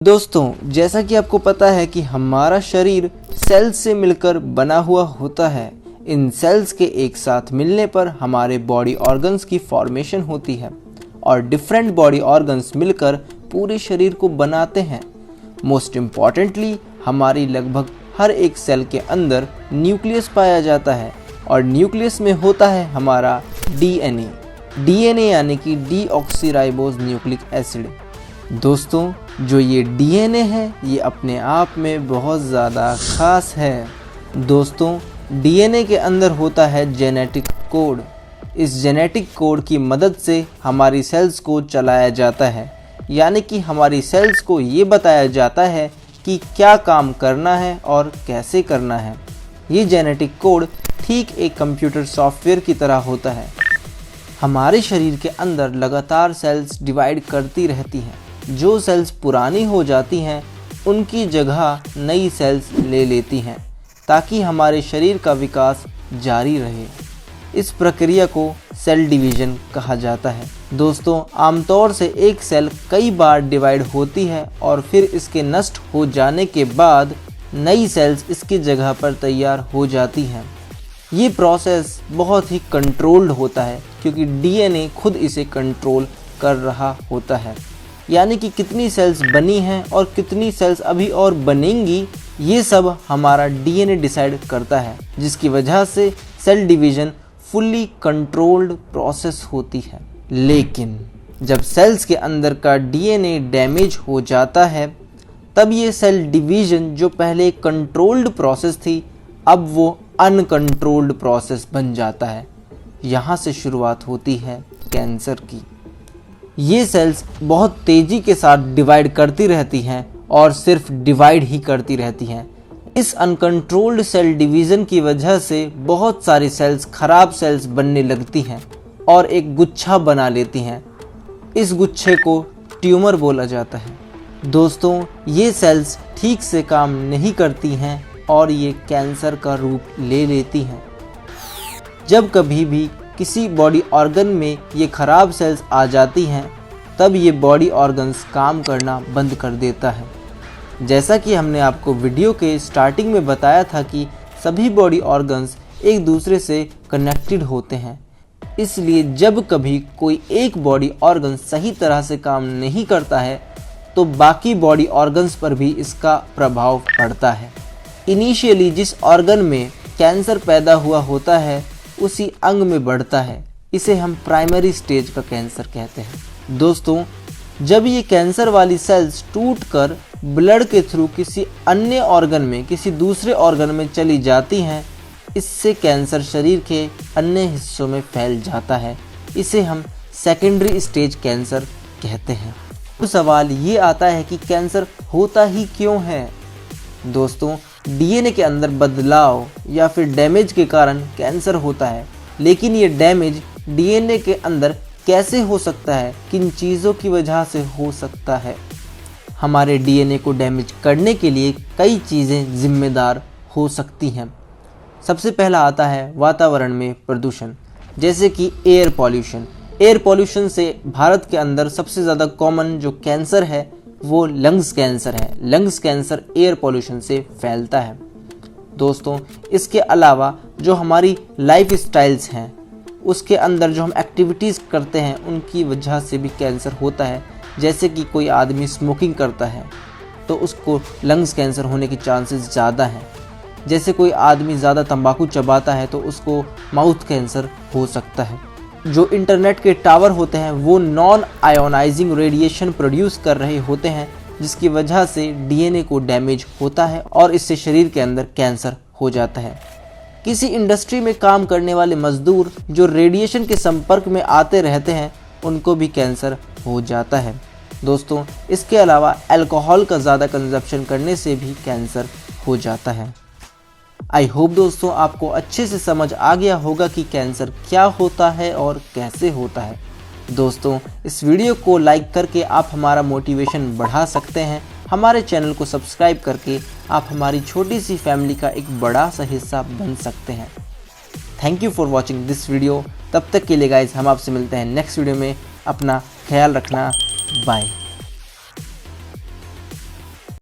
दोस्तों, जैसा कि आपको पता है कि हमारा शरीर सेल्स से मिलकर बना हुआ होता है। इन सेल्स के एक साथ मिलने पर हमारे बॉडी ऑर्गन्स की फॉर्मेशन होती है और डिफरेंट बॉडी ऑर्गन्स मिलकर पूरे शरीर को बनाते हैं। मोस्ट इम्पॉर्टेंटली, हमारी लगभग हर एक सेल के अंदर न्यूक्लियस पाया जाता है और न्यूक्लियस में होता है हमारा डीएनए यानी कि डीऑक्सीराइबोज न्यूक्लिक एसिड। दोस्तों, जो ये डीएनए है ये अपने आप में बहुत ज़्यादा ख़ास है। दोस्तों, डीएनए के अंदर होता है जेनेटिक कोड। इस जेनेटिक कोड की मदद से हमारी सेल्स को चलाया जाता है, यानी कि हमारी सेल्स को ये बताया जाता है कि क्या काम करना है और कैसे करना है। ये जेनेटिक कोड ठीक एक कंप्यूटर सॉफ्टवेयर की तरह होता है। हमारे शरीर के अंदर लगातार सेल्स डिवाइड करती रहती हैं। जो सेल्स पुरानी हो जाती हैं उनकी जगह नई सेल्स ले लेती हैं ताकि हमारे शरीर का विकास जारी रहे। इस प्रक्रिया को सेल डिवीज़न कहा जाता है। दोस्तों, आमतौर से एक सेल कई बार डिवाइड होती है और फिर इसके नष्ट हो जाने के बाद नई सेल्स इसकी जगह पर तैयार हो जाती हैं। ये प्रोसेस बहुत ही कंट्रोल्ड होता है क्योंकि डीएनए खुद इसे कंट्रोल कर रहा होता है, यानी कि कितनी सेल्स बनी हैं और कितनी सेल्स अभी और बनेंगी, ये सब हमारा डीएनए डिसाइड करता है, जिसकी वजह से cell division fully controlled process होती है। लेकिन जब सेल्स के अंदर का डीएनए डैमेज हो जाता है तब ये सेल डिवीज़न जो पहले कंट्रोल्ड प्रोसेस थी अब वो अनकंट्रोल्ड प्रोसेस बन जाता है। यहाँ से शुरुआत होती है कैंसर की। ये सेल्स बहुत तेज़ी के साथ डिवाइड करती रहती हैं और सिर्फ डिवाइड ही करती रहती हैं। इस अनकंट्रोल्ड सेल डिवीज़न की वजह से बहुत सारी सेल्स खराब सेल्स बनने लगती हैं और एक गुच्छा बना लेती हैं। इस गुच्छे को ट्यूमर बोला जाता है। दोस्तों, ये सेल्स ठीक से काम नहीं करती हैं और ये कैंसर का रूप ले लेती हैं। जब कभी भी किसी बॉडी ऑर्गन में ये खराब सेल्स आ जाती हैं तब ये बॉडी ऑर्गन्स काम करना बंद कर देता है। जैसा कि हमने आपको वीडियो के स्टार्टिंग में बताया था कि सभी बॉडी ऑर्गन्स एक दूसरे से कनेक्टेड होते हैं, इसलिए जब कभी कोई एक बॉडी ऑर्गन सही तरह से काम नहीं करता है तो बाकी बॉडी ऑर्गन्स पर भी इसका प्रभाव पड़ता है। इनिशियली जिस ऑर्गन में कैंसर पैदा हुआ होता है उसी अंग में बढ़ता है। इसे हम प्राइमरी स्टेज का कैंसर कहते हैं। दोस्तों, जब ये कैंसर वाली सेल्स टूटकर ब्लड के थ्रू किसी अन्य ऑर्गन में, किसी दूसरे ऑर्गन में चली जाती हैं, इससे कैंसर शरीर के अन्य हिस्सों में फैल जाता है। इसे हम सेकेंडरी स्टेज कैंसर कहते हैं। तो सवाल ये आता है कि कैंसर होता ही क्यों है? दोस्तों, डीएनए के अंदर बदलाव या फिर डैमेज के कारण कैंसर होता है, लेकिन ये डैमेज डीएनए के अंदर कैसे हो सकता है, किन चीज़ों की वजह से हो सकता है? हमारे डीएनए को डैमेज करने के लिए कई चीज़ें जिम्मेदार हो सकती हैं। सबसे पहला आता है वातावरण में प्रदूषण, जैसे कि एयर पॉल्यूशन। एयर पॉल्यूशन से भारत के अंदर सबसे ज़्यादा कॉमन जो कैंसर है वो लंग्स कैंसर है। लंग्स कैंसर एयर पॉल्यूशन से फैलता है। दोस्तों, इसके अलावा जो हमारी लाइफ स्टाइल्स हैं उसके अंदर जो हम एक्टिविटीज़ करते हैं उनकी वजह से भी कैंसर होता है। जैसे कि कोई आदमी स्मोकिंग करता है तो उसको लंग्स कैंसर होने के चांसेस ज़्यादा हैं। जैसे कोई आदमी ज़्यादा तंबाकू चबाता है तो उसको माउथ कैंसर हो सकता है। जो इंटरनेट के टावर होते हैं वो नॉन आयोनाइजिंग रेडिएशन प्रोड्यूस कर रहे होते हैं, जिसकी वजह से डीएनए को डैमेज होता है और इससे शरीर के अंदर कैंसर हो जाता है। किसी इंडस्ट्री में काम करने वाले मजदूर जो रेडिएशन के संपर्क में आते रहते हैं उनको भी कैंसर हो जाता है। दोस्तों, इसके अलावा अल्कोहल का ज़्यादा कंजप्शन करने से भी कैंसर हो जाता है। आई होप दोस्तों आपको अच्छे से समझ आ गया होगा कि कैंसर क्या होता है और कैसे होता है। दोस्तों, इस वीडियो को लाइक करके आप हमारा मोटिवेशन बढ़ा सकते हैं। हमारे चैनल को सब्सक्राइब करके आप हमारी छोटी सी फैमिली का एक बड़ा सा हिस्सा बन सकते हैं। Thank you for watching this video. तब तक के लिए गाइज हम आपसे मिलते हैं नेक्स्ट वीडियो में। अपना ख्याल रखना। बाय।